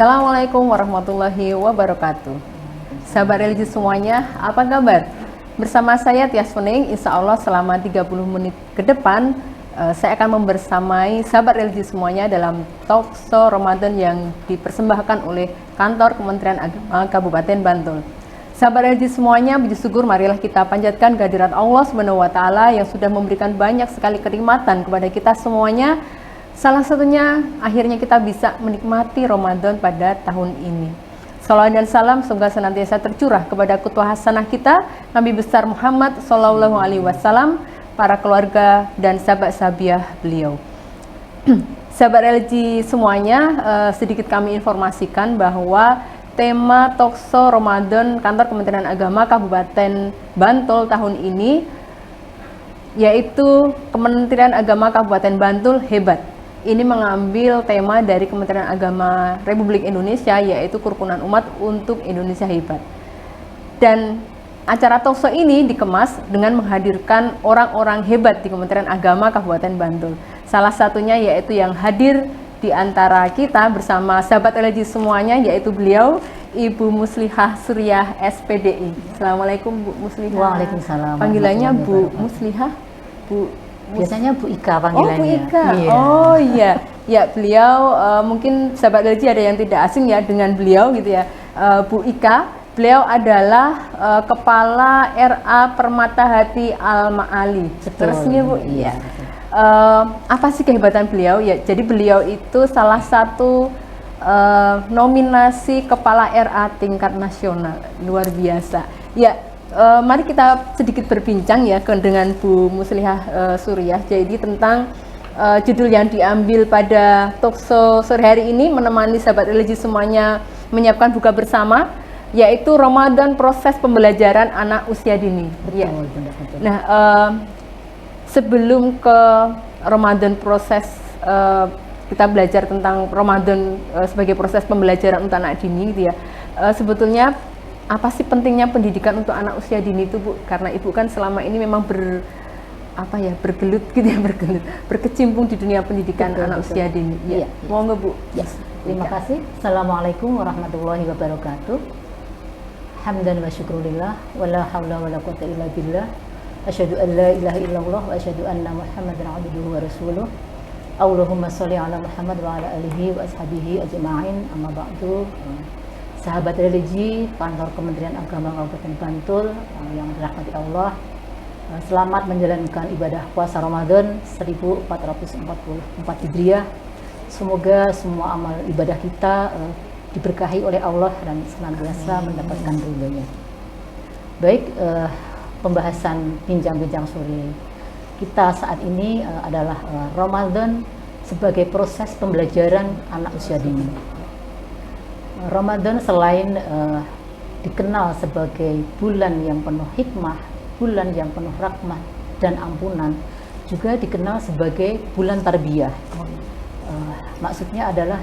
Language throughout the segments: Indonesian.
Assalamualaikum warahmatullahi wabarakatuh. Sahabat religi semuanya, apa kabar? Bersama saya Tias Fening, insya Allah selama 30 menit ke depan saya akan membersamai sahabat religi semuanya dalam talk show Ramadan yang dipersembahkan oleh Kantor Kementerian Agama Kabupaten Bantul. Sahabat religi semuanya, puji syukur marilah kita panjatkan kehadirat Allah Subhanahu wa taala yang sudah memberikan banyak sekali kenikmatan kepada kita semuanya. Salah satunya akhirnya kita bisa menikmati Ramadan pada tahun ini. Salawat dan salam semoga senantiasa tercurah kepada Qudwah Hasanah kita, Nabi besar Muhammad Sallallahu Alaihi Wasallam, para keluarga dan sahabat-sahabiah beliau. Sahabat religi semuanya, sedikit kami informasikan bahwa tema talkshow Ramadan Kantor Kementerian Agama Kabupaten Bantul tahun ini yaitu Kementerian Agama Kabupaten Bantul Hebat. Ini mengambil tema dari Kementerian Agama Republik Indonesia, yaitu Kerukunan Umat untuk Indonesia Hebat. Dan acara talkshow ini dikemas dengan menghadirkan orang-orang hebat di Kementerian Agama Kabupaten Bantul. Salah satunya yaitu yang hadir di antara kita bersama sahabat religi semuanya, yaitu beliau Ibu Muslihah Suriah SPDI. Assalamualaikum Bu Muslihah. Waalaikumsalam. Panggilannya Bu Muslihah, Bu. Biasanya Bu Ika panggilannya. Oh, Bu Ika. Iya. Oh iya. Ya, beliau mungkin sahabat religi ada yang tidak asing ya dengan beliau gitu ya. Bu Ika, beliau adalah Kepala RA Permata Hati Al-Ma'ali. Resmi Bu? Iya. Apa sih kehebatan beliau? Ya, jadi beliau itu salah satu nominasi Kepala RA tingkat nasional. Luar biasa. Ya, mari kita sedikit berbincang ya dengan Bu Muslihah Suriah. Jadi tentang judul yang diambil pada talkshow sore hari ini, menemani sahabat religi semuanya menyiapkan buka bersama, yaitu Ramadan proses pembelajaran anak usia dini. Betul, Ya. betul. Nah, sebelum ke Ramadan proses kita belajar tentang Ramadan sebagai proses pembelajaran untuk anak dini gitu ya. Sebetulnya apa sih pentingnya pendidikan untuk anak usia dini itu Bu? Karena Ibu kan selama ini memang bergelut gitu ya, berkecimpung di dunia pendidikan anak usia dini. Ya. Iya. Monggo Bu. Ya. Terima kasih. Assalamualaikum warahmatullahi wabarakatuh. Hamdan wa syukrulillah wa la haula wa la quwwata illa billah. Asyhadu an la ilaha illallah wa asyhadu anna Muhammadan abduhu wa rasuluh. Allahumma sholli ala Muhammad wa ala alihi wa ashabihi ajma'in. Amma ba'du. Sahabat religi Kantor Kementerian Agama Kabupaten Bantul yang dirahmati Allah, selamat menjalankan ibadah puasa Ramadan 1444 Hijriah. Semoga semua amal ibadah kita diberkahi oleh Allah dan senantiasa mendapatkan ridhonya. Baik, pembahasan bincang-bincang sore kita saat ini adalah Ramadan sebagai proses pembelajaran anak usia dini. Ramadan selain dikenal sebagai bulan yang penuh hikmah, bulan yang penuh rahmah dan ampunan, juga dikenal sebagai bulan tarbiyah. Maksudnya adalah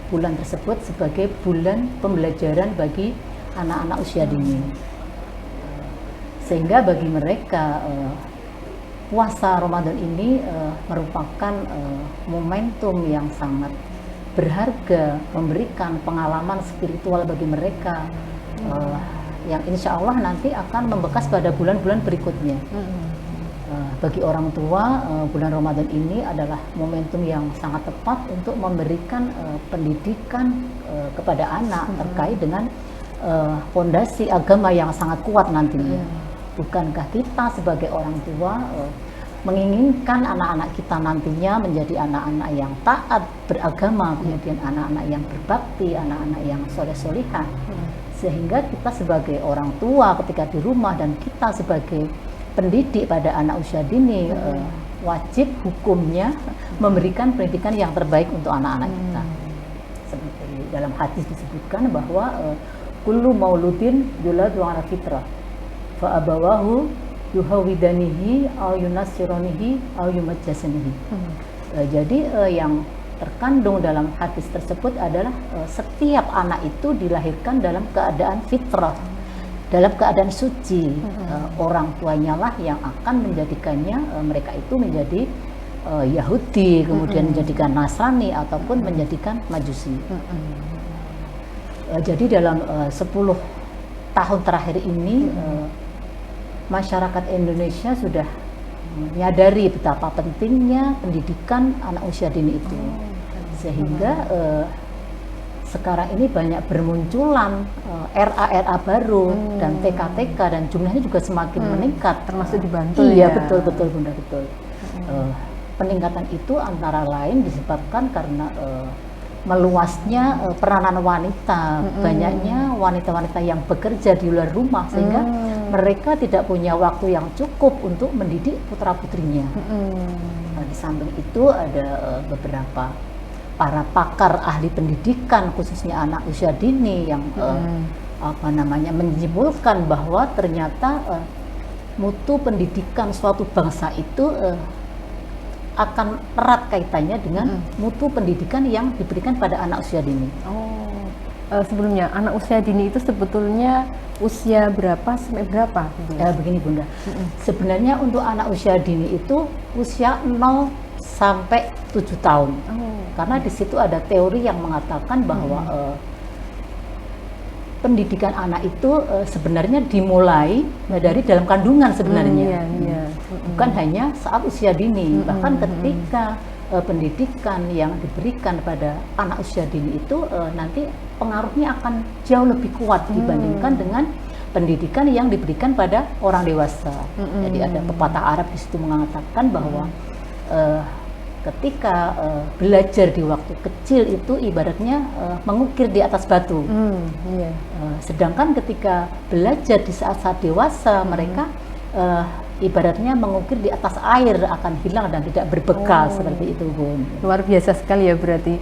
bulan tersebut sebagai bulan pembelajaran bagi anak-anak usia dini. Sehingga bagi mereka puasa Ramadan ini merupakan momentum yang sangat berharga, memberikan pengalaman spiritual bagi mereka yang insya Allah nanti akan membekas pada bulan-bulan berikutnya. Bagi orang tua, bulan Ramadan ini adalah momentum yang sangat tepat untuk memberikan pendidikan kepada anak terkait dengan fondasi agama yang sangat kuat nantinya. Bukankah kita sebagai orang tua menginginkan anak-anak kita nantinya menjadi anak-anak yang taat beragama, kemudian anak-anak yang berbakti, anak-anak yang soleh-solihah, sehingga kita sebagai orang tua ketika di rumah dan kita sebagai pendidik pada anak usia dini wajib hukumnya memberikan pendidikan yang terbaik untuk anak-anak kita. Seperti dalam hadis disebutkan bahwa kullu mauludin yuladu ala fitrah fa abawahu yuhawidanihi au yunassironihi au yumajjasanihi. Jadi yang terkandung dalam hadis tersebut adalah setiap anak itu dilahirkan dalam keadaan fitrah, dalam keadaan suci. Orang tuanya lah yang akan menjadikannya mereka itu menjadi Yahudi, kemudian menjadikan Nasrani ataupun menjadikan Majusi. Jadi dalam 10 tahun terakhir ini masyarakat Indonesia sudah menyadari betapa pentingnya pendidikan anak usia dini itu, sehingga sekarang ini banyak bermunculan RA-RA baru dan TK-TK, dan jumlahnya juga semakin meningkat. Termasuk di Bantul Iya, ya? betul Bunda, betul. Peningkatan itu antara lain disebabkan karena meluasnya peranan wanita, banyaknya wanita-wanita yang bekerja di luar rumah, sehingga mereka tidak punya waktu yang cukup untuk mendidik putra-putrinya. Di samping itu ada beberapa para pakar ahli pendidikan khususnya anak usia dini yang menyimpulkan bahwa ternyata mutu pendidikan suatu bangsa itu akan erat kaitannya dengan mutu pendidikan yang diberikan pada anak usia dini. Sebelumnya anak usia dini itu sebetulnya usia berapa sampai berapa? Begini Bunda, sebenarnya untuk anak usia dini itu usia 0 sampai 7 tahun. Karena di situ ada teori yang mengatakan bahwa pendidikan anak itu sebenarnya dimulai dari dalam kandungan sebenarnya. Bukan hanya saat usia dini, bahkan ketika pendidikan yang diberikan pada anak usia dini itu nanti pengaruhnya akan jauh lebih kuat dibandingkan dengan pendidikan yang diberikan pada orang dewasa. Jadi ada pepatah Arab di situ mengatakan bahwa ketika belajar di waktu kecil itu ibaratnya mengukir di atas batu. Sedangkan ketika belajar di saat-saat dewasa, mereka ibaratnya mengukir di atas air, akan hilang dan tidak berbekal, seperti itu Bun. Luar biasa sekali ya, berarti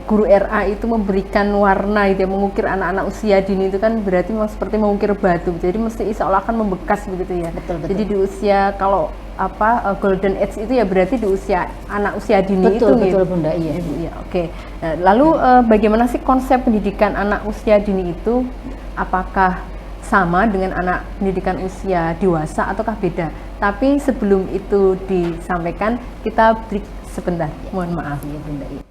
guru RA itu memberikan warna itu ya, mengukir anak-anak usia dini itu kan berarti seperti mengukir batu, jadi mesti seolah akan membekas begitu ya. Betul. Jadi di usia kalau golden age itu ya berarti di usia anak usia dini betul gitu. Bunda, iya. Oke. Nah, lalu bagaimana sih konsep pendidikan anak usia dini itu? Apakah sama dengan anak pendidikan usia dewasa ataukah beda? Tapi sebelum itu disampaikan, kita break sebentar. Mohon maaf. Iya Bunda, iya.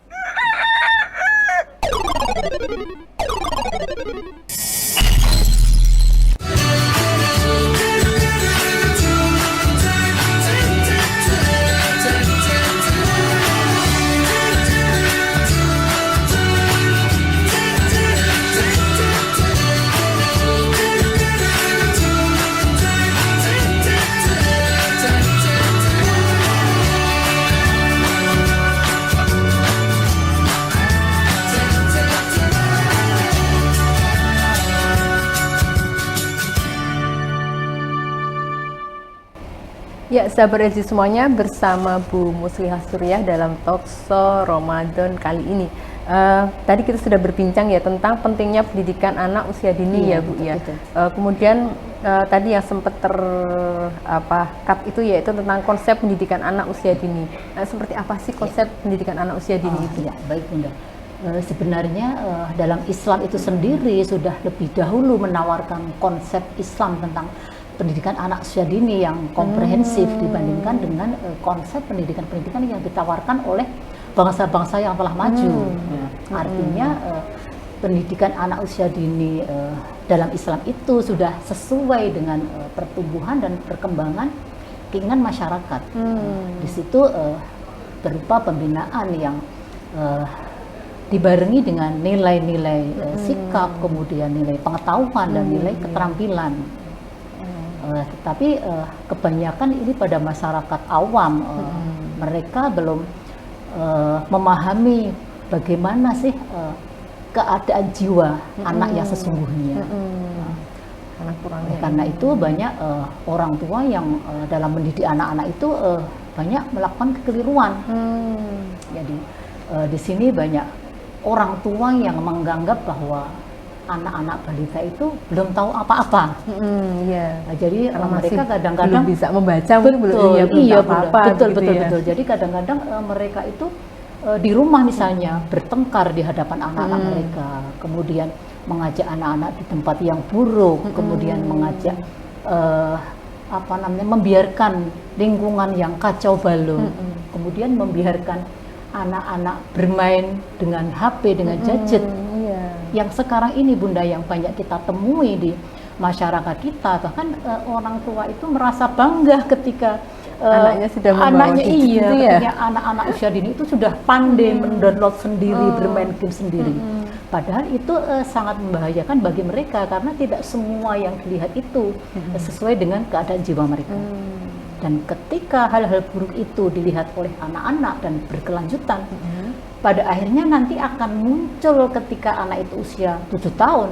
Ya, sahabat LG semuanya, bersama Bu Muslihah Suriah dalam Talkshow Ramadan kali ini. Tadi kita sudah berbincang ya tentang pentingnya pendidikan anak usia dini ya Bu ya. Kemudian tadi yang sempat cut itu yaitu tentang konsep pendidikan anak usia dini. Seperti apa sih konsep pendidikan anak usia dini itu? Ya, baik Bunda. Sebenarnya dalam Islam itu sendiri sudah lebih dahulu menawarkan konsep Islam tentang pendidikan anak usia dini yang komprehensif dibandingkan dengan konsep pendidikan-pendidikan yang ditawarkan oleh bangsa-bangsa yang telah maju. Artinya pendidikan anak usia dini dalam Islam itu sudah sesuai dengan pertumbuhan dan perkembangan keinginan masyarakat. Di situ berupa pembinaan yang dibarengi dengan nilai-nilai sikap, kemudian nilai pengetahuan dan nilai keterampilan. Tetapi kebanyakan ini pada masyarakat awam, mereka belum memahami bagaimana sih keadaan jiwa anak yang sesungguhnya. Karena itu banyak orang tua yang dalam mendidik anak-anak itu banyak melakukan kekeliruan. Jadi di sini banyak orang tua yang menganggap bahwa anak-anak balita itu belum tahu apa-apa. Nah, jadi mereka kadang-kadang belum bisa membaca, betul. Jadi kadang-kadang mereka itu di rumah misalnya bertengkar di hadapan anak-anak mereka, kemudian mengajak anak-anak di tempat yang buruk, kemudian mengajak membiarkan lingkungan yang kacau balau, kemudian membiarkan anak-anak bermain dengan HP, dengan gadget. Iya. Yang sekarang ini Bunda yang banyak kita temui di masyarakat kita, bahkan orang tua itu merasa bangga ketika Anaknya sudah membawa anaknya gadget iya, gitu ya? ketika anak-anak usia dini itu sudah pandai mendownload sendiri, bermain game sendiri. Padahal itu sangat membahayakan bagi mereka karena tidak semua yang dilihat itu sesuai dengan keadaan jiwa mereka. Dan ketika hal-hal buruk itu dilihat oleh anak-anak dan berkelanjutan, pada akhirnya nanti akan muncul ketika anak itu usia 7 tahun,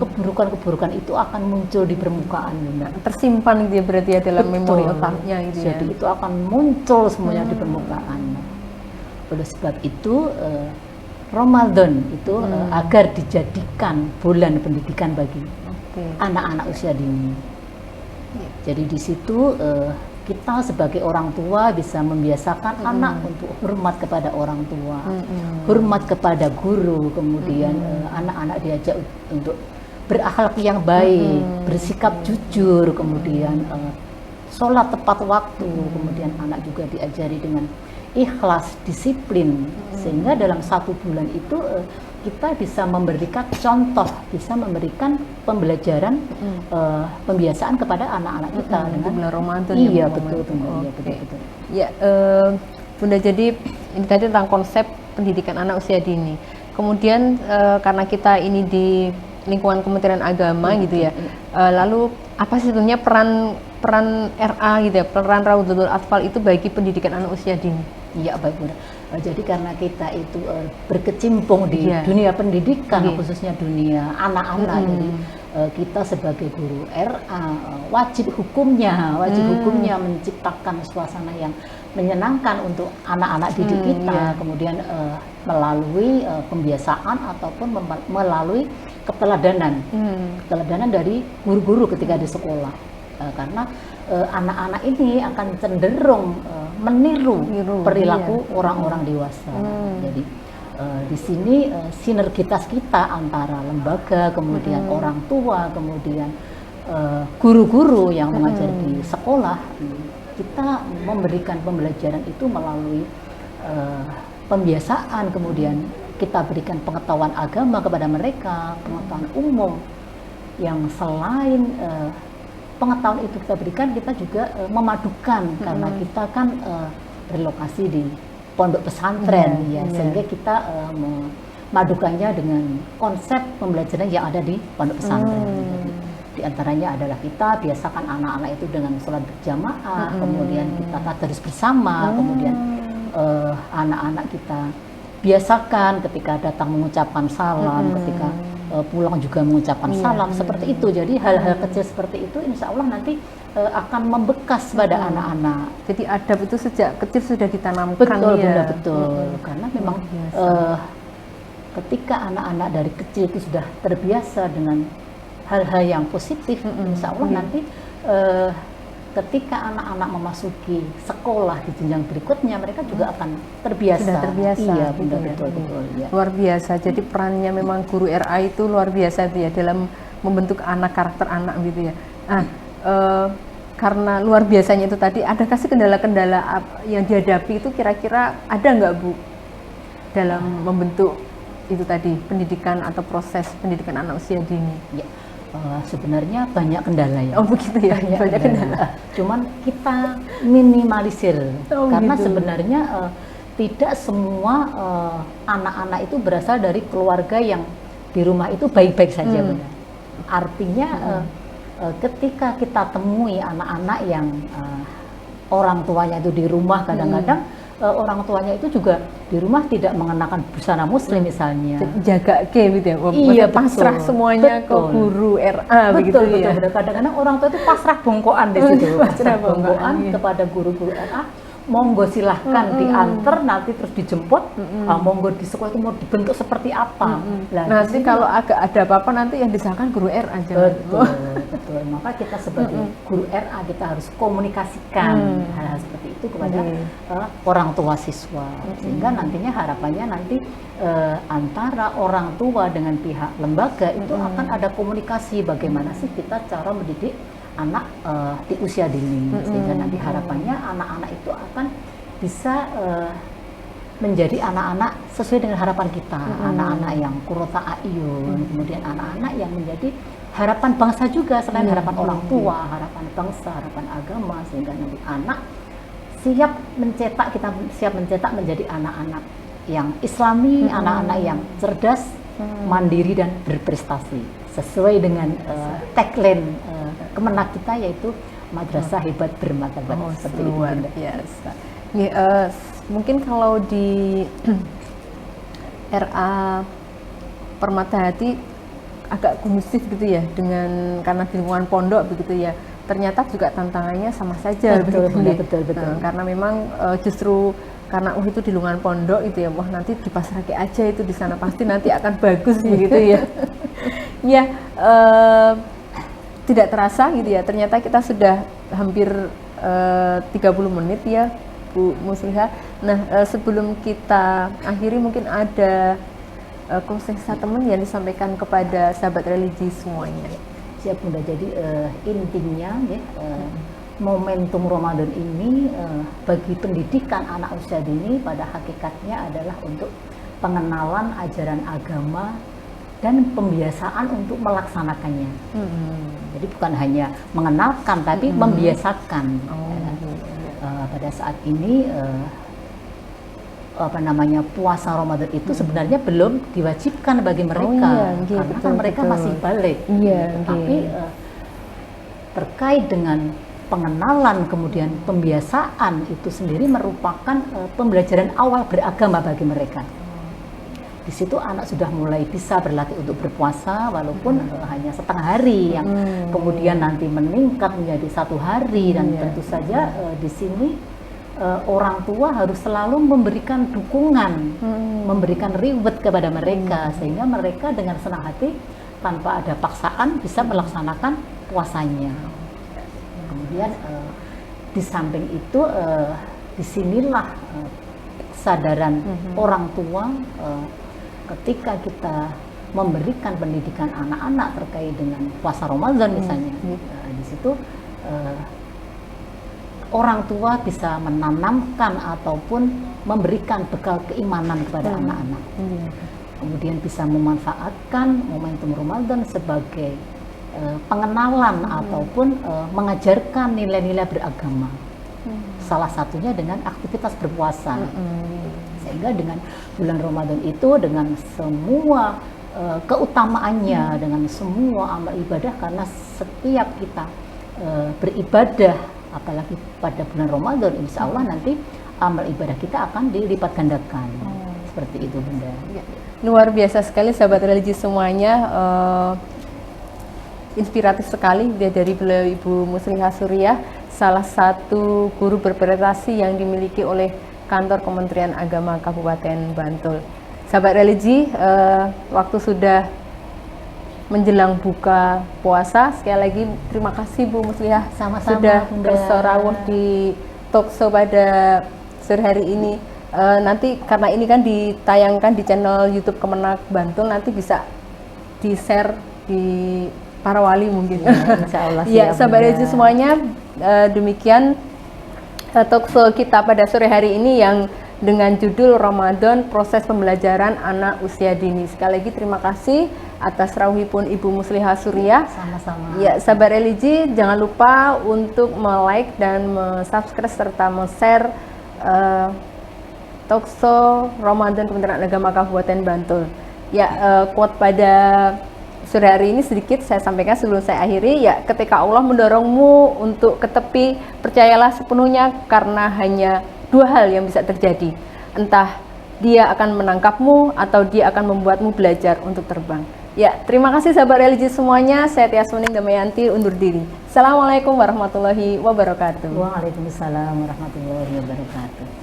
keburukan-keburukan itu akan muncul di permukaan, Bunda. Tersimpan gitu ya berarti ya dalam memori Betul. otaknya gitu ya. Jadi itu akan muncul semuanya di permukaan. Oleh sebab itu Ramadan itu agar dijadikan bulan pendidikan bagi Oke. anak-anak usia dini. Jadi di situ kita sebagai orang tua bisa membiasakan anak untuk hormat kepada orang tua, hormat kepada guru, kemudian anak-anak diajak untuk berakhlak yang baik, bersikap jujur, kemudian sholat tepat waktu, kemudian anak juga diajari dengan ikhlas, disiplin, sehingga dalam 1 bulan itu kita bisa memberikan contoh, bisa memberikan pembelajaran, pembiasaan kepada anak-anak kita dengan bulan Ramadan. iya ya, betul, Bunda. iya Oke. betul. Ya, Bunda, jadi ini tadi tentang konsep pendidikan anak usia dini. Kemudian karena kita ini di lingkungan Kementerian Agama gitu ya, lalu apa sih sebenarnya peran RA gitu ya, peran Raudatul Atfal itu bagi pendidikan anak usia dini? Iya baik Bunda. Jadi karena kita itu berkecimpung di Iya. dunia pendidikan, Iya. khususnya dunia anak-anak, jadi kita sebagai guru RA wajib hukumnya menciptakan suasana yang menyenangkan untuk anak-anak didik kita, kemudian melalui pembiasaan ataupun melalui keteladanan dari guru-guru ketika di sekolah, karena anak-anak ini akan cenderung meniru perilaku orang-orang dewasa. Jadi di sini sinergitas kita antara lembaga, kemudian orang tua, kemudian guru-guru yang mengajar di sekolah, kita memberikan pembelajaran itu melalui pembiasaan, kemudian kita berikan pengetahuan agama kepada mereka, pengetahuan umum yang selain pengetahuan itu kita berikan, kita juga memadukan karena kita kan berlokasi di pondok pesantren, sehingga kita memadukannya dengan konsep pembelajaran yang ada di pondok pesantren. Jadi, di antaranya adalah kita biasakan anak-anak itu dengan sholat berjamaah, kemudian kita tadarus bersama, kemudian anak-anak kita biasakan ketika datang mengucapkan salam, ketika pulang juga mengucapkan salam, seperti itu. Jadi hal-hal kecil seperti itu insya Allah nanti akan membekas pada anak-anak. Jadi adab itu sejak kecil sudah ditanamkan. Betul, ya. Bunda, betul. Karena memang ketika anak-anak dari kecil itu sudah terbiasa dengan hal-hal yang positif, insya Allah nanti ketika anak-anak memasuki sekolah di jenjang berikutnya, mereka juga akan terbiasa. Sudah terbiasa. Iya, Bunda, gitu ya. betul. Ya. Luar biasa. Jadi perannya memang guru RA itu luar biasa itu ya dalam membentuk anak, karakter anak gitu ya. Nah, karena luar biasanya itu tadi, adakah sih kendala-kendala yang dihadapi itu kira-kira ada nggak Bu dalam membentuk itu tadi pendidikan atau proses pendidikan anak usia dini? Ya. Sebenarnya banyak kendala ya. Oh begitu ya, banyak kendala. Cuman kita minimalisir karena gitu. sebenarnya tidak semua anak-anak itu berasal dari keluarga yang di rumah itu baik-baik saja, Bunda. Artinya ketika kita temui anak-anak yang orang tuanya itu di rumah, kadang-kadang orang tuanya itu juga di rumah tidak mengenakan busana muslim misalnya. Jaga ke gitu ya. Iya, pasrah betul. semuanya ke Betul. guru RA begitu ya. Betul. Kadang-kadang orang tua itu pasrah bongkoan di situ. Pasrah Pasrah bongkoan iya. kepada guru-guru RA. Monggo silahkan diantar, nanti terus dijemput. Monggo di sekolah itu mau dibentuk seperti apa. Nah, Nanti kalau agak ada apa-apa nanti yang disahkan guru RA aja. betul. Maka kita sebagai guru RA kita harus komunikasikan hal-hal seperti itu kepada orang tua siswa, sehingga nantinya harapannya nanti antara orang tua dengan pihak lembaga itu akan ada komunikasi bagaimana sih kita cara mendidik anak di usia dini, sehingga nanti harapannya anak-anak itu akan bisa menjadi anak-anak sesuai dengan harapan kita, anak-anak yang qurrata a'yun, kemudian anak-anak yang menjadi harapan bangsa juga, selain harapan orang tua, harapan bangsa, harapan agama, sehingga nanti anak kita siap mencetak menjadi anak-anak yang islami, anak-anak yang cerdas, mandiri dan berprestasi sesuai dengan tagline Kemenak kita, yaitu madrasah hebat bermartabat. Seperti itu, luar biasa. Mungkin kalau di RA Permata Hati agak kondusif gitu ya, karena di lingkungan pondok begitu ya. Ternyata juga tantangannya sama saja, betul. Karena memang justru karena itu di lingkungan pondok itu ya, wah nanti di Pasraki aja itu di sana pasti nanti akan bagus gitu ya. Ya, tidak terasa gitu ya. Ternyata kita sudah hampir 30 menit ya, Bu Muslihah. Nah, sebelum kita akhiri mungkin ada closing statement yang disampaikan kepada sahabat religi semuanya. Siap Bunda. Jadi intinya ya, momentum Ramadan ini bagi pendidikan anak usia dini pada hakikatnya adalah untuk pengenalan ajaran agama dan pembiasaan untuk melaksanakannya. Jadi bukan hanya mengenalkan, tapi membiasakan. Pada saat ini puasa Ramadan itu sebenarnya belum diwajibkan bagi mereka, karena kan mereka masih balik. Tapi terkait dengan pengenalan kemudian pembiasaan itu sendiri merupakan pembelajaran awal beragama bagi mereka. Di situ anak sudah mulai bisa berlatih untuk berpuasa, walaupun hanya setengah hari, yang kemudian nanti meningkat menjadi 1 hari, dan tentu saja di sini orang tua harus selalu memberikan dukungan, memberikan reward kepada mereka, sehingga mereka dengan senang hati tanpa ada paksaan bisa melaksanakan puasanya. Kemudian di samping itu disinilah kesadaran orang tua ketika kita memberikan pendidikan anak-anak terkait dengan puasa Ramadan misalnya. Di situ orang tua bisa menanamkan ataupun memberikan bekal keimanan kepada anak-anak. Kemudian bisa memanfaatkan momentum Ramadan sebagai pengenalan ataupun mengajarkan nilai-nilai beragama. Salah satunya dengan aktivitas berpuasa. Sehingga dengan bulan Ramadan itu, dengan semua keutamaannya, dengan semua amal ibadah, karena setiap kita beribadah, apalagi pada bulan Ramadan, insya Allah nanti amal ibadah kita akan dilipat gandakan. Seperti itu Bunda. Luar biasa sekali sahabat religi semuanya, inspiratif sekali dari beliau Ibu Muslihah Suriah, salah satu guru berprestasi yang dimiliki oleh Kantor Kementerian Agama Kabupaten Bantul. Sahabat religi, waktu sudah menjelang buka puasa. Sekali lagi terima kasih Bu Muslihah sudah bersorawuh di talkshow pada sore hari ini. Nanti karena ini kan ditayangkan di channel YouTube Kemenak Bantul, nanti bisa di-share di para wali mungkin. Insya Allah. Ya, sahabat religi semuanya, demikian talkshow kita pada sore hari ini yang dengan judul Ramadan Proses Pembelajaran Anak Usia Dini. Sekali lagi terima kasih atas rawuhipun Ibu Muslihah Suriah. Sama-sama. Ya, sahabat religi, jangan lupa untuk like dan subscribe serta share talkshow Ramadan Kementerian Agama Kabupaten Bantul. Ya, quote pada sore hari ini sedikit saya sampaikan sebelum saya akhiri. Ya, ketika Allah mendorongmu untuk ke tepi, percayalah sepenuhnya, karena hanya 2 hal yang bisa terjadi. Entah dia akan menangkapmu atau dia akan membuatmu belajar untuk terbang. Ya, terima kasih sahabat religi semuanya. Saya Tias Muning Damayanti undur diri. Assalamualaikum warahmatullahi wabarakatuh. Waalaikumsalam warahmatullahi wabarakatuh.